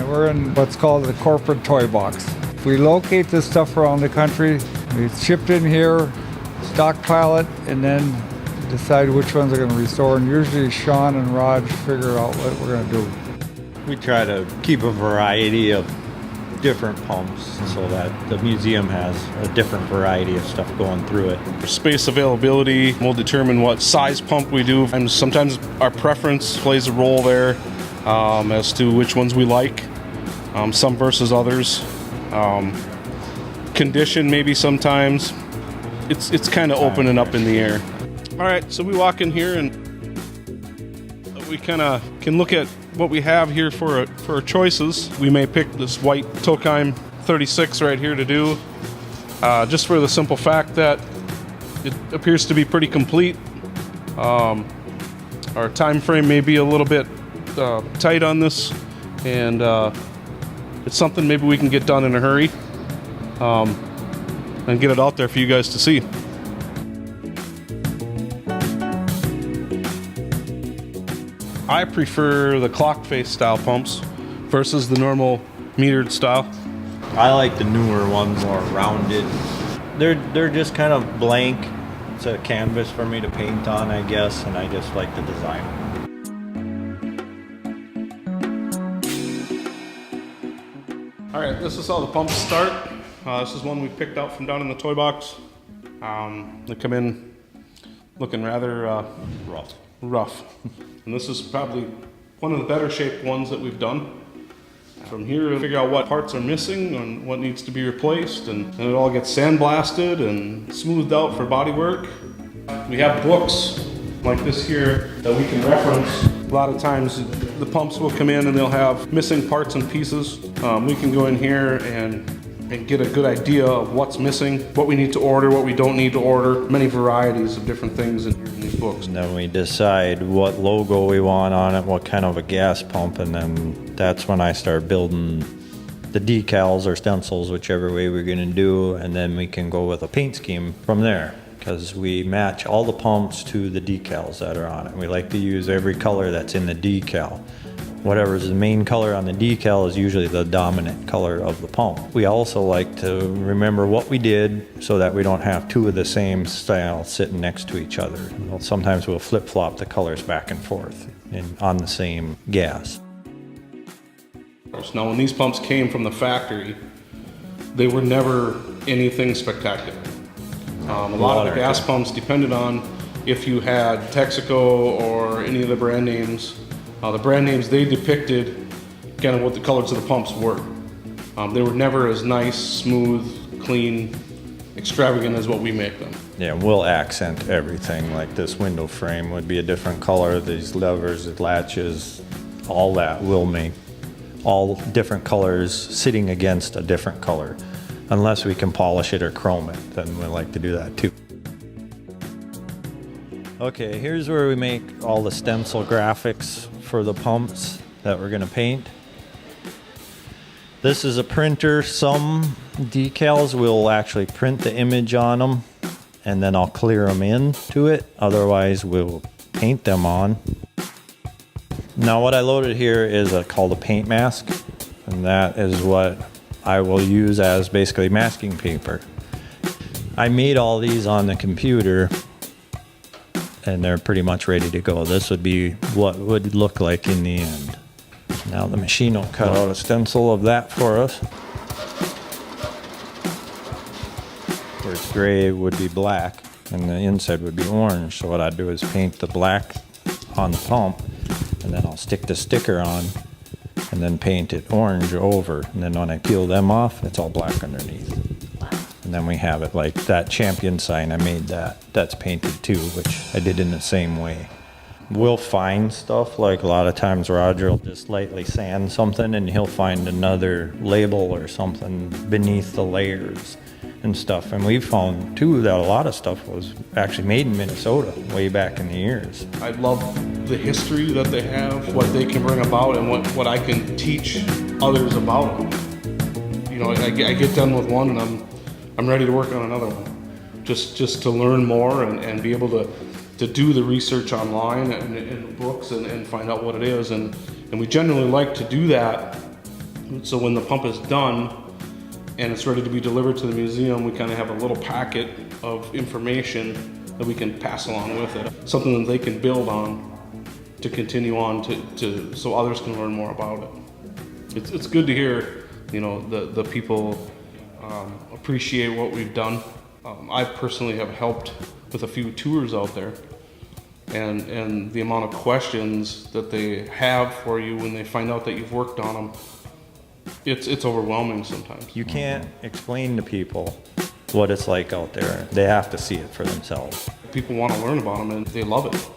We're in what's called the corporate toy box. We locate this stuff around the country. We ship it in here, stockpile it, and then decide which ones are going to restore. And usually Sean and Raj figure out what we're going to do. We try to keep a variety of different pumps so that the museum has a different variety of stuff going through it. For space availability, we'll determine what size pump we do, and sometimes our preference plays a role there as to which ones we like, some versus others. Condition maybe sometimes. It's kind of open and up in the air. All right, so we walk in here and we kind of can look at what we have here for our choices. We may pick this white Tokheim 36 right here to do, just for the simple fact that it appears to be pretty complete. Our time frame may be a little bit tight on this, and it's something maybe we can get done in a hurry and get it out there for you guys to see. I prefer the clock face style pumps versus the normal metered style. I like the newer ones, more rounded. They're just kind of blank. It's a canvas for me to paint on, I guess, and I just like the design. All right, this is how the pumps start. This is one we picked out from down in the toy box. They come in looking rather rough. And this is probably one of the better shaped ones that we've done. From here, we figure out what parts are missing and what needs to be replaced, and it all gets sandblasted and smoothed out for body work. We have books like this here that we can reference. A lot of times the pumps will come in and they'll have missing parts and pieces. We can go in here and get a good idea of what's missing, what we need to order, what we don't need to order, many varieties of different things in these books. And then we decide what logo we want on it, what kind of a gas pump, and then that's when I start building the decals or stencils, whichever way we're going to do, and then we can go with a paint scheme from there, because we match all the pumps to the decals that are on it. We like to use every color that's in the decal. Whatever's the main color on the decal is usually the dominant color of the pump. We also like to remember what we did so that we don't have two of the same style sitting next to each other. Sometimes we'll flip-flop the colors back and forth on the same gas. Now, when these pumps came from the factory, they were never anything spectacular. A lot of the gas pumps depended on if you had Texaco or any of the brand names. The brand names they depicted kind of what the colors of the pumps were. They were never as nice, smooth, clean, extravagant as what we make them. Yeah, we'll accent everything. Like this window frame would be a different color. These levers, the latches, all that we'll make all different colors sitting against a different color. Unless we can polish it or chrome it, then we like to do that too. Okay, here's where we make all the stencil graphics for the pumps that we're gonna paint. This is a printer. Some decals will actually print the image on them and then I'll clear them in to it. Otherwise we'll paint them on. Now what I loaded here is called a paint mask, and that is what I will use as basically masking paper. I made all these on the computer and they're pretty much ready to go. This would be what it would look like in the end. Now the machine will cut out a stencil of that for us. Where it's gray would be black and the inside would be orange. So what I'd do is paint the black on the pump, and then I'll stick the sticker on and then paint it orange over. And then when I peel them off, it's all black underneath. And then we have it like that champion sign, I made that. That's painted too, which I did in the same way. We'll find stuff, like a lot of times Roger will just lightly sand something and he'll find another label or something beneath the layers and stuff. And we found too that a lot of stuff was actually made in Minnesota way back in the years. I love the history that they have, what they can bring about, and what I can teach others about them. You know, I get done with one and I'm ready to work on another one. Just to learn more and be able to do the research online and in books and find out what it is. And we generally like to do that So when the pump is done and it's ready to be delivered to the museum, we kind of have a little packet of information that we can pass along with it. Something that they can build on to continue on so others can learn more about it. It's good to hear, you know, the people appreciate what we've done. I personally have helped with a few tours out there, and the amount of questions that they have for you when they find out that you've worked on them, it's overwhelming sometimes. You can't explain to people what it's like out there. They have to see it for themselves. People want to learn about them and they love it.